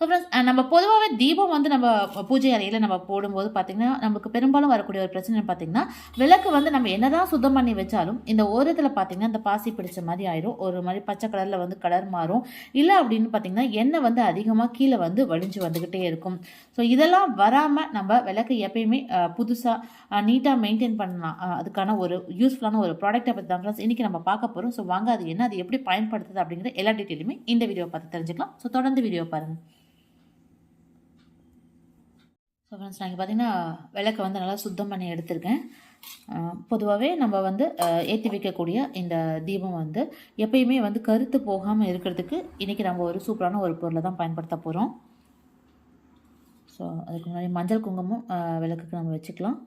Friends நம்ம பொதுவாகவே தீபம் வந்து நம்ம பூஜை அறையில் நம்ம போடும்போது பார்த்திங்கன்னா நமக்கு பெரும்பாலும் வரக்கூடிய ஒரு பிரச்சனை பார்த்திங்கன்னா விளக்கு வந்து நம்ம என்னதான் சுத்தம் பண்ணி வச்சாலும் இந்த ஓரத்தில் பார்த்திங்கன்னா இந்த பாசி பிடிச்ச மாதிரி ஆயிரும், ஒரு மாதிரி பச்சை கலரில் வந்து கலர் மாறும். இல்லை அப்படின்னு பார்த்திங்கன்னா எண்ணெய் வந்து அதிகமாக கீழே வந்து வலிஞ்சு வந்துக்கிட்டே இருக்கும். ஸோ இதெல்லாம் வராமல் நம்ம விளக்கு எப்பயுமே புதுசாக நீட்டாக மெயின்டைன் பண்ணலாம். அதுக்கான ஒரு யூஸ்ஃபுல்லான ஒரு ப்ராடக்ட்டை பற்றி தான் ஃப்ரெண்ட்ஸ் இன்றைக்கி நம்ம பார்க்க போகிறோம். ஸோ வாங்க அது என்ன, அது எப்படி பயன்படுத்துது அப்படிங்கிற எல்லா டீட்டெயிலுமே இந்த வீடியோ பார்த்து தெரிஞ்சுக்கலாம். ஸோ தொடர்ந்து வீடியோ பாருங்கள். ஸோ ஃப்ரெண்ட்ஸ் நான் இங்கே பார்த்தீங்கன்னா விளக்கை வந்து நல்லா சுத்தம் பண்ணி எடுத்திருக்கேன். பொதுவாகவே நம்ம வந்து ஏற்றி வைக்கக்கூடிய இந்த தீபம் வந்து எப்பயுமே வந்து கருத்து போகாமல் இருக்கிறதுக்கு இன்றைக்கி நம்ம ஒரு சூப்பரான ஒரு பொருளை தான் பயன்படுத்த போகிறோம். ஸோ அதுக்கு முன்னாடி மஞ்சள் குங்குமம் விளக்குக்கு நம்ம வச்சுக்கலாம்.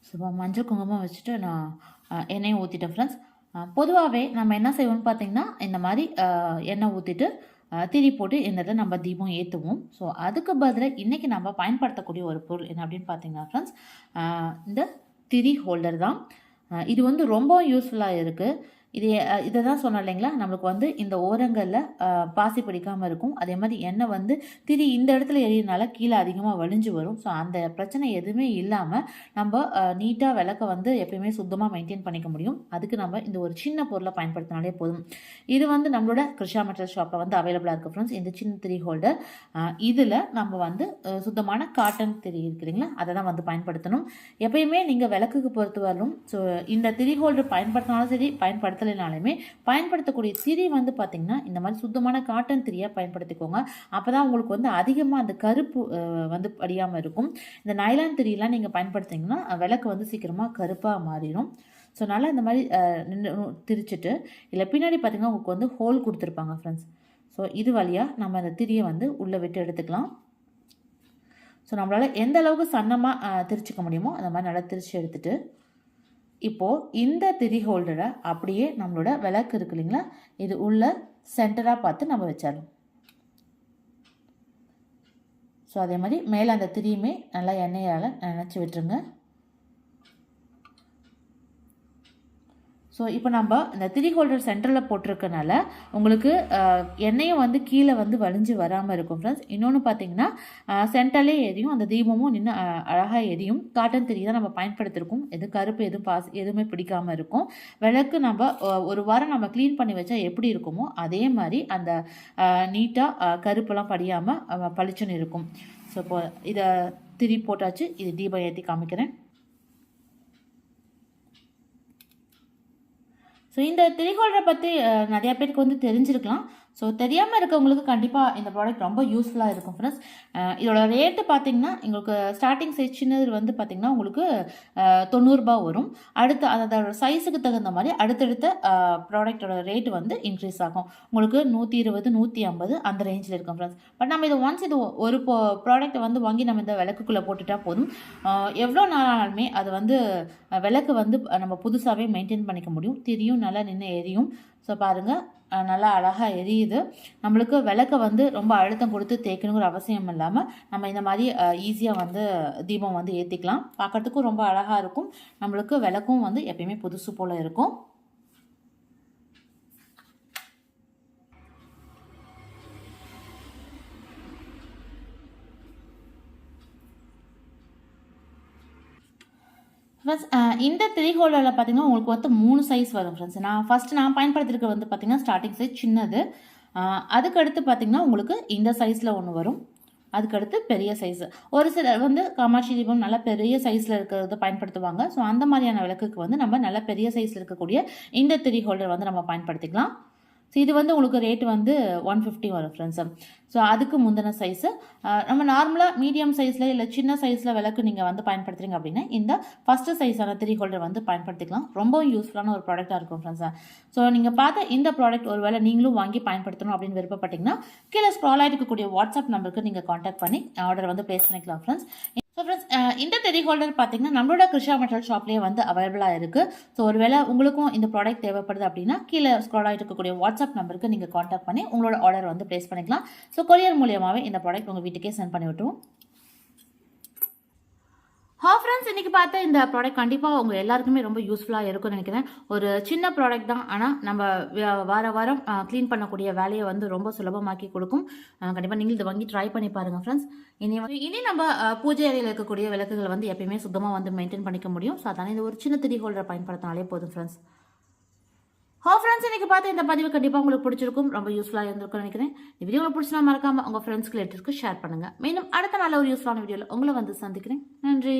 ஸோ மஞ்சள் குங்குமம் வச்சுட்டு நான் எண்ணெயை ஊற்றிட்டேன் ஃப்ரெண்ட்ஸ். பொதுவாகவே நம்ம என்ன செய்வோம்னு பார்த்தீங்கன்னா இந்த மாதிரி எண்ணெய் ஊற்றிட்டு திரி போட்டு இந்த நம்ம தீபம் ஏற்றுவோம். ஸோ அதுக்கு பதிலாக இன்றைக்கி நம்ம பயன்படுத்தக்கூடிய ஒரு பொருள் என்ன அப்படின்னு பார்த்தீங்கன்னா ஃப்ரெண்ட்ஸ் இந்த திரி ஹோல்டர் தான். இது வந்து ரொம்ப யூஸ்ஃபுல்லாக இருக்குது. இதை தான் சொன்னோம் இல்லைங்களா, நம்மளுக்கு வந்து இந்த ஓரங்களில் பாசி பிடிக்காமல் இருக்கும். அதே மாதிரி எண்ணெய் வந்து திரி இந்த இடத்துல எரியனால கீழே அதிகமாக வலிஞ்சு வரும். ஸோ அந்த பிரச்சனை எதுவுமே இல்லாமல் நம்ம நீட்டாக விளக்க வந்து எப்பயுமே சுத்தமாக மெயின்டைன் பண்ணிக்க முடியும். அதுக்கு நம்ம இந்த ஒரு சின்ன பொருளை பயன்படுத்தினாலே போதும். இது வந்து நம்மளோட கிருஷா மெட்டல் ஷாப்பில் வந்து அவைலபிளாக இருக்குது ஃப்ரெண்ட்ஸ். இந்த சின்ன திரி ஹோல்டர் இதில் நம்ம வந்து சுத்தமான காட்டன் திரி இருக்குதுங்களா, அதை தான் வந்து பயன்படுத்தணும். எப்பயுமே நீங்கள் விளக்குக்கு பொறுத்து வரணும். ஸோ இந்த திரி ஹோல்டர் பயன்படுத்தினாலும் சரி பயன்படுத்தலைனாலுமே பயன்படுத்தக்கூடிய திரி வந்து பார்த்திங்கன்னா இந்த மாதிரி சுத்தமான காட்டன் திரியாக பயன்படுத்திக்கோங்க. அப்போ தான் உங்களுக்கு வந்து அதிகமாக அந்த கருப்பு வந்து படியாமல் இருக்கும். இந்த நைலான் திரியெலாம் நீங்கள் பயன்படுத்திங்கன்னா விளக்கு வந்து சீக்கிரமாக கருப்பாக மாறிடும். ஸோ நல்லா இந்த மாதிரி திரிச்சிட்டு இல்லை பின்னாடி பார்த்திங்கன்னா உங்களுக்கு வந்து ஹோல் கொடுத்துருப்பாங்க ஃப்ரெண்ட்ஸ். ஸோ இது வழியாக நம்ம அந்த திரியை வந்து உள்ளே விட்டு எடுத்துக்கலாம். ஸோ நம்மளால் எந்த அளவுக்கு சன்னமாக திரிச்சிக்க முடியுமோ அந்த மாதிரி நல்லா திரிச்சு எடுத்துகிட்டு இப்போது இந்த திரி ஹோல்டரை அப்படியே நம்மளோட விளக்கு இருக்கு இல்லைங்களா, இது உள்ள சென்டராக பார்த்து நம்ம வச்சிடலாம். ஸோ அதே மாதிரி மேலே அந்த திரியுமே நல்லா எண்ணெயால் நினச்சி விட்டுருங்க. ஸோ இப்போ நம்ம இந்த திரி ஹோல்டர் சென்டரில் போட்டிருக்கனால உங்களுக்கு எண்ணெயும் வந்து கீழே வந்து வலிஞ்சு வராமல் இருக்கும் ஃப்ரெண்ட்ஸ். இன்னொன்று பார்த்தீங்கன்னா சென்டர்லே எரியும், அந்த தீபமும் நின்று அழகாக எரியும். காட்டன் திரி தான் நம்ம பயன்படுத்திருக்கோம். எது கருப்பு எதுவும் எதுவுமே பிடிக்காமல் இருக்கும். விளக்கு நம்ம ஒரு வாரம் நம்ம க்ளீன் பண்ணி வச்சா எப்படி இருக்குமோ அதே மாதிரி அந்த நீட்டாக கருப்பெல்லாம் படியாமல் பளிச்சுன்னு இருக்கும். ஸோ இப்போ இதை திரி போட்டாச்சு. இது தீபம் ஏற்றி காமிக்கிறேன். ஸோ இந்த திரி ஹோல்டரை பற்றி நிறையா பேருக்கு வந்து தெரிஞ்சிருக்கலாம். ஸோ தெரியாமல் இருக்கவங்களுக்கு கண்டிப்பாக இந்த ப்ராடக்ட் ரொம்ப யூஸ்ஃபுல்லாக இருக்கும் ஃப்ரெண்ட்ஸ். இதோட ரேட்டு பார்த்திங்கன்னா எங்களுக்கு ஸ்டார்டிங் சைஸ் சின்னது வந்து பார்த்திங்கன்னா உங்களுக்கு 90 ரூபா வரும். அடுத்து அதோட சைஸுக்கு தகுந்த மாதிரி அடுத்தடுத்த ப்ராடக்டோட ரேட்டு வந்து இன்க்ரீஸ் ஆகும். உங்களுக்கு 120 150 அந்த ரேஞ்சில் இருக்கும் ஃப்ரெண்ட்ஸ். பட் நம்ம இது ஒன்ஸ் இது ஒரு ப்ராடக்ட்டை வந்து வாங்கி நம்ம இந்த விளக்குக்குள்ளே போட்டுட்டா போதும். எவ்வளோ நாளாலுமே அது வந்து விளக்கு வந்து நம்ம புதுசாகவே மெயின்டைன் பண்ணிக்க முடியும். திரியும் நல்லா நின்று எரியும். ஸோ பாருங்கள் நல்லா அழகாக எரியுது. நம்மளுக்கு விளக்கை வந்து ரொம்ப அழுத்தம் கொடுத்து தேய்க்கணுங்கிற அவசியம் இல்லாமல் நம்ம இந்த மாதிரி ஈஸியாக வந்து தீபம் வந்து ஏற்றிக்கலாம். பார்க்குறதுக்கும் ரொம்ப அழகாக இருக்கும். நம்மளுக்கு விளக்கும் வந்து எப்பயுமே புதுசு போல் இருக்கும். ஃப்ரெண்ட்ஸ் இந்த திரி ஹோல்டரில் பார்த்திங்கன்னா உங்களுக்கு வந்து 3 சைஸ் வரும் ஃப்ரெண்ட்ஸ். நான் பயன்படுத்திருக்க வந்து பார்த்திங்கன்னா ஸ்டார்டிங் சைஸ் சின்னது. அதுக்கடுத்து பார்த்திங்கன்னா உங்களுக்கு இந்த சைஸில் ஒன்று வரும். அதுக்கடுத்து பெரிய சைஸு. ஒரு சிலர் வந்து காமாட்சி தீபம் நல்லா பெரிய சைஸில் இருக்கிறத பயன்படுத்துவாங்க. ஸோ அந்த மாதிரியான விளக்குக்கு வந்து நம்ம நல்ல பெரிய சைஸில் இருக்கக்கூடிய இந்த திரி ஹோல்டர் வந்து நம்ம பயன்படுத்திக்கலாம். ஸோ இது வந்து உங்களுக்கு ரேட் வந்து 150 வரும் ஃப்ரெண்ட்ஸ். ஸோ அதுக்கு முந்தின சைஸு நம்ம நார்மலாக மீடியம் சைஸில் இல்லை சின்ன சைஸில் விளக்கு நீங்கள் வந்து பயன்படுத்துறீங்க அப்படின்னா இந்த ஃபஸ்ட்டு சைஸான திரி ஹோல்டர் வந்து பயன்படுத்திக்கலாம். ரொம்பவும் யூஸ்ஃபுல்லான ஒரு ப்ராடக்டாக இருக்கும் ஃப்ரெண்ட்ஸ். ஸோ நீங்கள் பார்த்த இந்த ப்ராடக்ட் ஒரு வேளை நீங்களும் வாங்கி பயன்படுத்தணும் அப்படின்னு விருப்பப்பட்டீங்கன்னா கீழே ஸ்க்ரால் ஆகிட்டு இருக்கக்கூடிய வாட்ஸ்அப் நம்பருக்கு நீங்கள் காண்டாக்ட் பண்ணி ஆர்டர் வந்து ப்ளேஸ் பண்ணிக்கலாம் ஃப்ரெண்ட்ஸ். ஸோ ஃப்ரெண்ட்ஸ் இந்த தெரி ஹோல்டர் பார்த்தீங்கன்னா நம்மளோட கிருஷா மெட்டல் ஷாப்லேயே வந்து அவைலபிளாக இருக்குது. ஸோ ஒருவேளை உங்களுக்கும் இந்த ப்ராடக்ட் தேவைப்படுது அப்படின்னா கீழே ஸ்க்ரால் ஆகிட்டு இருக்கக்கூடிய வாட்ஸ்அப் நம்பருக்கு நீங்கள் காண்டாக்ட் பண்ணி உங்களோட ஆர்டர் வந்து ப்ளேஸ் பண்ணிக்கலாம். ஸோ கொரியர் மூலியமாகவே இந்த ப்ராடக்ட் உங்கள் வீட்டுக்கே சென்ட் பண்ணி விட்டுருவோம். ஃப்ரெண்ட்ஸ் இன்றைக்கி பார்த்த இந்த ப்ராடக்ட் கண்டிப்பாக உங்கள் எல்லாருக்குமே ரொம்ப யூஸ்ஃபுல்லாக இருக்கும்னு நினைக்கிறேன். ஒரு சின்ன ப்ராடக்ட் தான், ஆனால் நம்ம வாரம் க்ளீன் பண்ணக்கூடிய வேலையை வந்து ரொம்ப சுலபமாக்கி கொடுக்கும். கண்டிப்பாக நீங்கள் இதை வாங்கி ட்ரை பண்ணி பாருங்கள் ஃப்ரெண்ட்ஸ். இனி நம்ம பூஜை அறையில் இருக்கக்கூடிய விளக்குகளை வந்து எப்பயுமே சுத்தமாக வந்து மெயின்டைன் பண்ணிக்க முடியும். ஸோ அதனால் இந்த ஒரு சின்ன திரி ஹோல்டர் பயன்படுத்தினாலே போதும் ஃப்ரெண்ட்ஸ். ஃப்ரெண்ட்ஸ் இன்றைக்கி பார்த்து இந்த பதிவு கண்டிப்பாக உங்களுக்கு பிடிச்சிருக்கும், ரொம்ப யூஸ்ஃபுல்லாக இருந்திருக்கும்னு நினைக்கிறேன். இந்த வீடியோ உங்களுக்கு பிடிச்சினா மறக்காமல் உங்கள் ஃப்ரெண்ட்ஸ்க்கு ரிலேட்டிவ்ஸ்க்கு ஷேர் பண்ணுங்கள். மீண்டும் அடுத்த நல்ல ஒரு யூஸ்ஃபுல்லான வீடியோவில் உங்களை வந்து சந்திக்கிறேன். நன்றி.